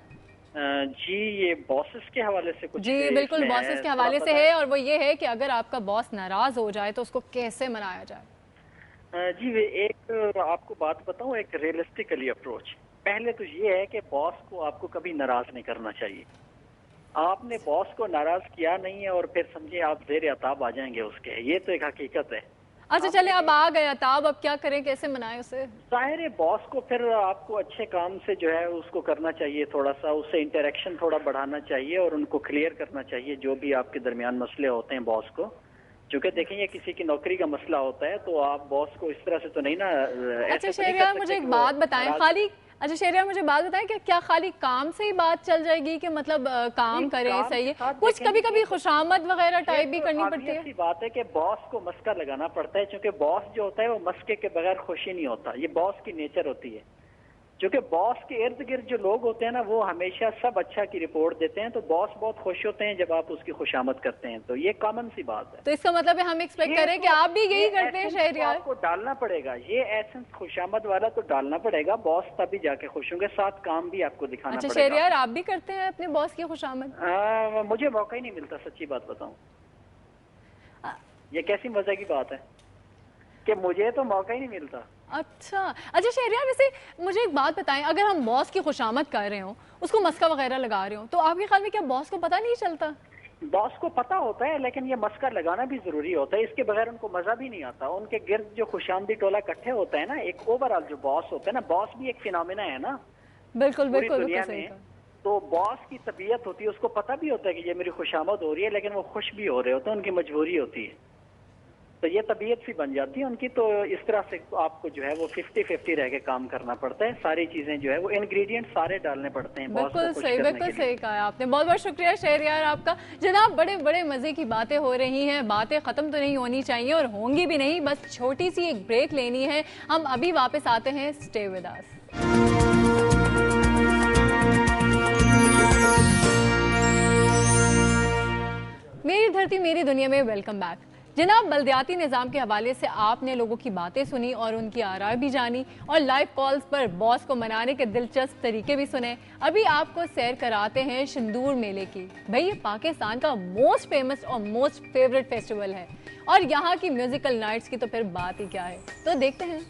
जी ये बॉसेस के हवाले से कुछ? जी बिल्कुल बॉसेस के हवाले से है, और वो ये है कि अगर आपका बॉस नाराज हो जाए तो उसको कैसे मनाया जाए। जी एक आपको बात बताऊं, एक रियलिस्टिकली अप्रोच। पहले तो ये है कि बॉस को आपको कभी नाराज नहीं करना चाहिए। आपने बॉस को नाराज किया नहीं है और फिर समझे आप ज़ेर अताब आ जाएंगे उसके, ये तो एक हकीकत है। अच्छा चले, अब आ गया ताब, अब क्या करें, कैसे मनाएं उसे? जाहिर है बॉस को फिर आपको अच्छे काम से जो है उसको करना चाहिए, थोड़ा सा उससे इंटरेक्शन थोड़ा बढ़ाना चाहिए और उनको क्लियर करना चाहिए जो भी आपके दरमियान मसले होते हैं बॉस को। क्योंकि देखें ये किसी की नौकरी का मसला होता है तो आप बॉस को इस तरह से तो नहीं ना। अच्छा शहरियार मुझे एक बात बताएं, खाली अच्छा शहरियार मुझे बात बताएं कि क्या खाली काम से ही बात चल जाएगी कि मतलब काम करे सही है, कुछ कभी कभी खुशामद वगैरह टाइप भी करनी पड़ती है? ऐसी बात है कि बॉस को मस्का लगाना पड़ता है, क्योंकि बॉस जो होता है वो मस्के के बगैर खुशी नहीं होता, ये बॉस की नेचर होती है। क्योंकि बॉस के इर्द गिर्द जो लोग होते हैं ना वो हमेशा सब अच्छा की रिपोर्ट देते हैं, तो बॉस बहुत खुश होते हैं जब आप उसकी खुशामद करते हैं, तो ये कॉमन सी बात है। तो इसका मतलब है हम एक्सपेक्ट करें कि आप भी यही करते हैं शहरयार? आपको डालना पड़ेगा ये एसेंस, खुशामद वाला तो डालना पड़ेगा, बॉस तभी जाके खुश होंगे, साथ काम भी आपको दिखाना अच्छा पड़ेगा। शहरयार आप भी करते हैं अपने बॉस की खुशामद? मुझे मौका ही नहीं मिलता, सच्ची बात बताऊं। ये कैसी मजे की बात है कि मुझे तो मौका ही नहीं मिलता। अच्छा शहरयार, वैसे मुझे एक बात बताएं, अगर हम बॉस की खुशामद कर रहे हो, उसको मस्का वगैरह लगा रहे हो, तो आपके ख्याल में क्या बॉस को पता नहीं चलता? बॉस को पता होता है, लेकिन ये मस्का लगाना भी जरूरी होता है, इसके बगैर उनको मजा भी नहीं आता। उनके गिर्द जो खुशामदी टोला इकट्ठे होता है ना, एक ओवरऑल जो बॉस होता है ना, बॉस भी एक फिनोमिना है ना बिल्कुल पूरी बिल्कुल दुनिया बिल्कुल में। तो बॉस की तबीयत होती है, उसको पता भी होता है कि ये मेरी खुशामद हो रही है, लेकिन वो खुश भी हो रहे होते हैं, उनकी मजबूरी होती है, तो ये तबीयत सी बन जाती है उनकी। तो इस तरह से आपको जो है वो 50-50 रह के काम करना पड़ता है, सारी चीजें जो है वो इंग्रेडिएंट सारे डालने पड़ते हैं। बिल्कुल सही कहा आपने, बहुत बहुत शुक्रिया शहरयार आपका। जनाब बड़े बड़े मजे की बातें हो रही हैं, बातें खत्म तो नहीं होनी चाहिए और होंगी भी नहीं, बस छोटी सी एक ब्रेक लेनी है। हम अभी वापस आते हैं, स्टे विद अस। मेरी धरती मेरी दुनिया में वेलकम बैक। जनाब बल्दियाती निज़ाम के हवाले से आपने लोगों की बातें सुनी और उनकी आराय भी जानी और लाइव कॉल्स पर बॉस को मनाने के दिलचस्प तरीके भी सुने। अभी आपको सैर कराते हैं शंदूर मेले की। भाई ये पाकिस्तान का मोस्ट फेमस और मोस्ट फेवरेट फेस्टिवल है और यहाँ की म्यूजिकल नाइट्स की तो फिर बात ही क्या है, तो देखते हैं।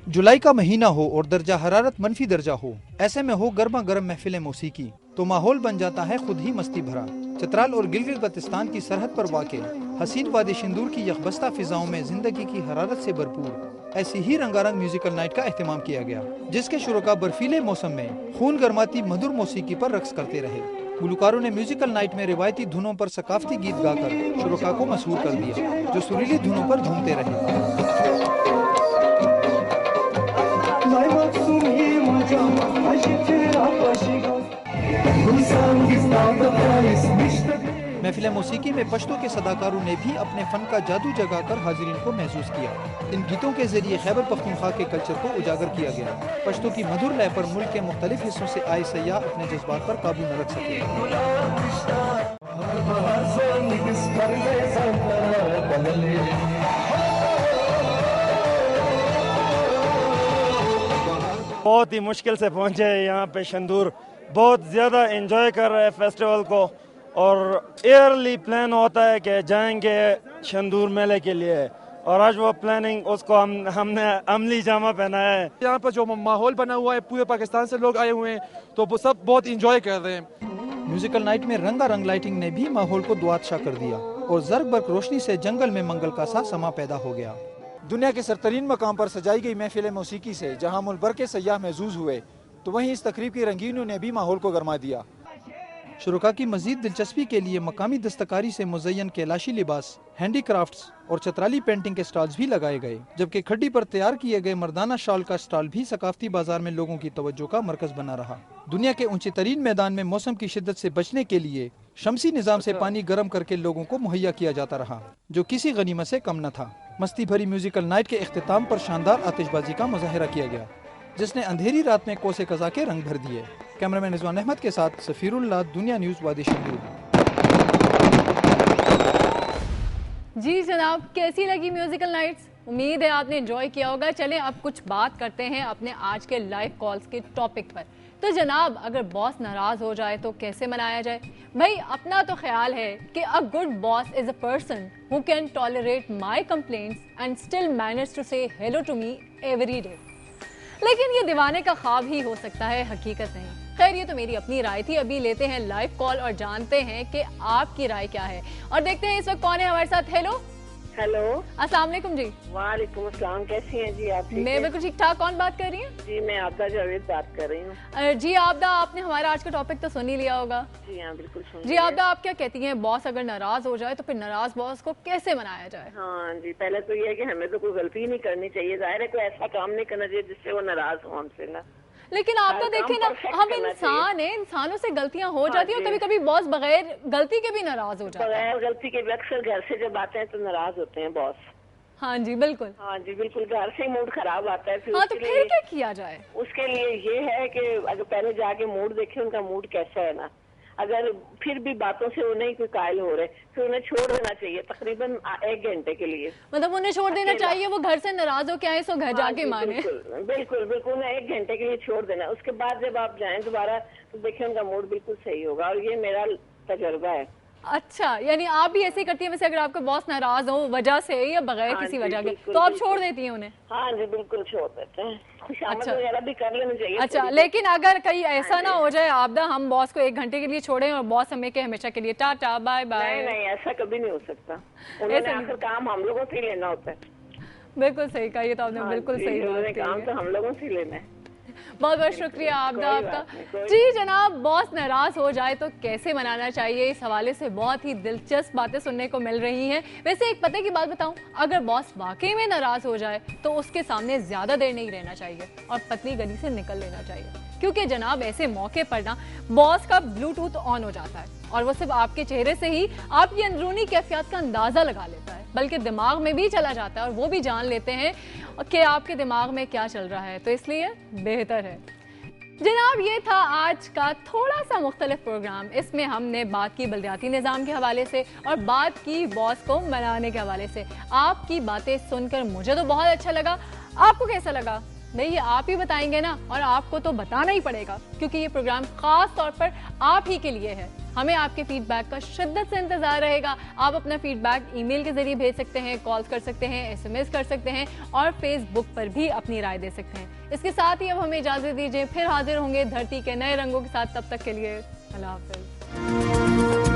जुलाई का महीना हो और दर्जा हरारत मनफी दर्जा हो, ऐसे में हो गर्मा गर्म महफिल मौसीकी, तो माहौल बन जाता है खुद ही मस्ती भरा। चित्राल और गिलगित बल्तिस्तान की सरहद पर वाक़े हसीन वादी शंदूर की यकबस्ता फिजाओं में जिंदगी की हरारत से भरपूर ऐसी ही रंगारंग म्यूजिकल नाइट का एहतमाम किया गया, जिसके शुरका बर्फीले मौसम में खून गरमाती मधुर मौसीकी पर रक्स करते रहे। गुलकारों ने म्यूजिकल नाइट में रिवायती धुनों पर सकाफती गीत गाकर शुरका को मशहूर कर दिया, जो सुरीली धुनों पर झूमते रहे। महफिल मौसीकी में पश्तो के सदाकारों ने भी अपने फन का जादू जगाकर हाजिरीन को महसूस किया। इन गीतों के जरिए खैबर पख्तूनख्वा के कल्चर को उजागर किया गया। पश्तो की मधुर लय पर मुल्क के मुख्तलिफ हिस्सों से आए सयाह अपने जज्बात पर काबू न रख सके। बहुत ही मुश्किल से पहुंचे यहाँ पे शंदूर, बहुत ज़्यादा एंजॉय कर रहे हैं फेस्टिवल को और ईयरली प्लान होता है कि जाएंगे शंदूर मेले के लिए और आज वो प्लानिंग उसको हमने अमली जामा पहनाया है। यहाँ पर जो माहौल बना हुआ है, पूरे पाकिस्तान से लोग आए हुए हैं, तो वो सब बहुत इंजॉय कर रहे हैं। म्यूजिकल नाइट में रंगारंग लाइटिंग ने भी माहौल को दुआदशा कर दिया और जर्ग बर्क रोशनी से जंगल में मंगल का सा समा पैदा हो गया। दुनिया के सरतरीन मकाम पर सजाई गई महफिल मौसीकी से जहाँ मुल्क भर के सयाह महजूज हुए, तो वहीं इस तकरीब की रंगीनों ने भी माहौल को गरमा दिया। शुरुका की मजीद दिलचस्पी के लिए मकामी दस्तकारी से मुज़य्यन कैलाशी लिबास, हैंडीक्राफ्ट्स और चतराली पेंटिंग के स्टॉल्स भी लगाए गए, जबकि खड्डी पर तैयार किए गए मर्दाना शॉल का स्टॉल भी सकाफती बाजार में लोगों की तवज्जो का मरकज बना रहा। दुनिया के ऊंचे तरीन मैदान में मौसम की शिद्दत से बचने के लिए शमसी निजाम से पानी गर्म करके लोगों को मुहैया किया जाता रहा, जो किसी गनीमत से कम न था। मस्ती भरी म्यूजिकल नाइट के इख्तिताम पर शानदार आतिशबाजी का मुजाहिरा किया गया, जिसने अंधेरी रात में कोसे कज़ा के रंग भर दिए। कैमरामैन रिजवान अहमद के साथ सफीरुल्लाह, दुनिया न्यूज़, वादी शंदूर। जी जनाब, कैसी लगी म्यूजिकल नाइट्स? उम्मीद है आपने एंजॉय किया होगा। चलें अब कुछ बात करते हैं अपने आज के लाइव कॉल्स के टॉपिक पर। तो जनाब, अगर बॉस नाराज हो जाए तो कैसे मनाया जाए? भाई अपना तो ख्याल है कि a good boss is a person who can tolerate my complaints and still manage to say hello to me every day. लेकिन ये दीवाने का ख्वाब ही हो सकता है, हकीकत नहीं। खैर ये तो मेरी अपनी राय थी। अभी लेते हैं लाइव कॉल और जानते हैं कि आपकी राय क्या है और देखते हैं इस वक्त कौन है हमारे साथ। हेलो हेलो, अस्सलाम वालेकुम जी। वालेकुम अस्सलाम, कैसी हैं जी आप? मैं बिल्कुल ठीक ठाक। कौन बात कर रही हैं? जी मैं आपदा जावेद बात कर रही हूँ। जी आपदा, आपने हमारा आज का टॉपिक तो सुन ही लिया होगा। जी हाँ बिल्कुल सुन। जी आपदा, आप क्या कहती हैं, बॉस अगर नाराज हो जाए तो फिर नाराज बॉस को कैसे मनाया जाए? हाँ जी, पहले तो ये है कि हमें तो कोई गलती नहीं करनी चाहिए। जाहिर है कोई ऐसा काम नहीं करना चाहिए जिससे वो नाराज हो हमसे ना। लेकिन आप तो देखिए ना, हम इंसान हैं, इंसानों से गलतियां हो जाती हैं और कभी कभी बॉस बगैर गलती के भी नाराज हो जाते हैं। बगैर गलती के भी अक्सर घर से जब आते हैं तो नाराज होते हैं बॉस। हाँ जी बिल्कुल, हाँ जी बिल्कुल, घर से ही मूड खराब आता है। फिर हाँ, तो फिर क्या किया जाए? उसके लिए ये है कि अगर पहले जाके मूड देखे उनका मूड कैसा है ना, अगर फिर भी बातों से वो नहीं कोई कायल हो रहे, फिर उन्हें छोड़ देना चाहिए तकरीबन 1 घंटे के लिए। मतलब उन्हें छोड़ देना चाहिए, वो घर से नाराज हो के आए सो घर जाके माने। बिल्कुल बिल्कुल, उन्हें 1 घंटे के लिए छोड़ देना। उसके बाद जब आप जाएं दोबारा तो देखिए उनका मूड बिल्कुल सही होगा, और ये मेरा तजुर्बा है। अच्छा, यानी आप भी ऐसे ही करती हैं? वैसे अगर आपका बॉस नाराज हो वजह से या बगैर किसी वजह के, तो आप छोड़ देती हैं उन्हें? हाँ जी बिल्कुल छोड़ देते हैं, खुशामद वगैरह भी कर लेनी चाहिए। अच्छा, लेकिन अगर कहीं ऐसा ना हो जाए आपदा, हम बॉस को 1 घंटे के लिए छोड़ें और बॉस हमें के हमेशा के लिए टाटा बाय बाय? नहीं नहीं, ऐसा कभी नहीं हो सकता। उन्होंने आखिर काम हम लोगों से ही लेना होता है। बिल्कुल सही कहा, ये तो आपने बिल्कुल सही बात कही। काम तो हम लोगों से ही लेना है। बहुत बहुत शुक्रिया आपका। जी जनाब, बॉस नाराज हो जाए तो कैसे मनाना चाहिए, इस हवाले से बहुत ही दिलचस्प बातें सुनने को मिल रही हैं। वैसे एक पते की बात बताऊं, अगर बॉस वाकई में नाराज हो जाए तो उसके सामने ज्यादा देर नहीं रहना चाहिए और पतली गली से निकल लेना चाहिए, क्योंकि जनाब ऐसे मौके पर ना बॉस का ब्लूटूथ ऑन हो जाता है और वो सिर्फ आपके चेहरे से ही आपकी अंदरूनी कैफियत का अंदाजा लगा लेता है, बल्कि दिमाग में भी चला जाता है और वो भी जान लेते हैं कि आपके दिमाग में क्या चल रहा है। तो इसलिए बेहतर है। जनाब, ये था आज का थोड़ा सा मुख्तलिफ प्रोग्राम। इसमें हमने बात की बल्दियाती निज़ाम के हवाले से और बात की बॉस को मनाने के हवाले से। आपकी बातें सुनकर मुझे तो बहुत अच्छा लगा, आपको कैसा लगा नहीं आप ही बताएंगे ना, और आपको तो बताना ही पड़ेगा क्योंकि ये प्रोग्राम खास तौर पर आप ही के लिए है। हमें आपके फीडबैक का शिद्दत से इंतजार रहेगा। आप अपना फीडबैक ईमेल के जरिए भेज सकते हैं, कॉल्स कर सकते हैं, SMS कर सकते हैं और फेसबुक पर भी अपनी राय दे सकते हैं। इसके साथ ही अब हमें इजाजत दीजिए, फिर हाजिर होंगे धरती के नए रंगों के साथ। तब तक के लिए अल्लाह हाफिज।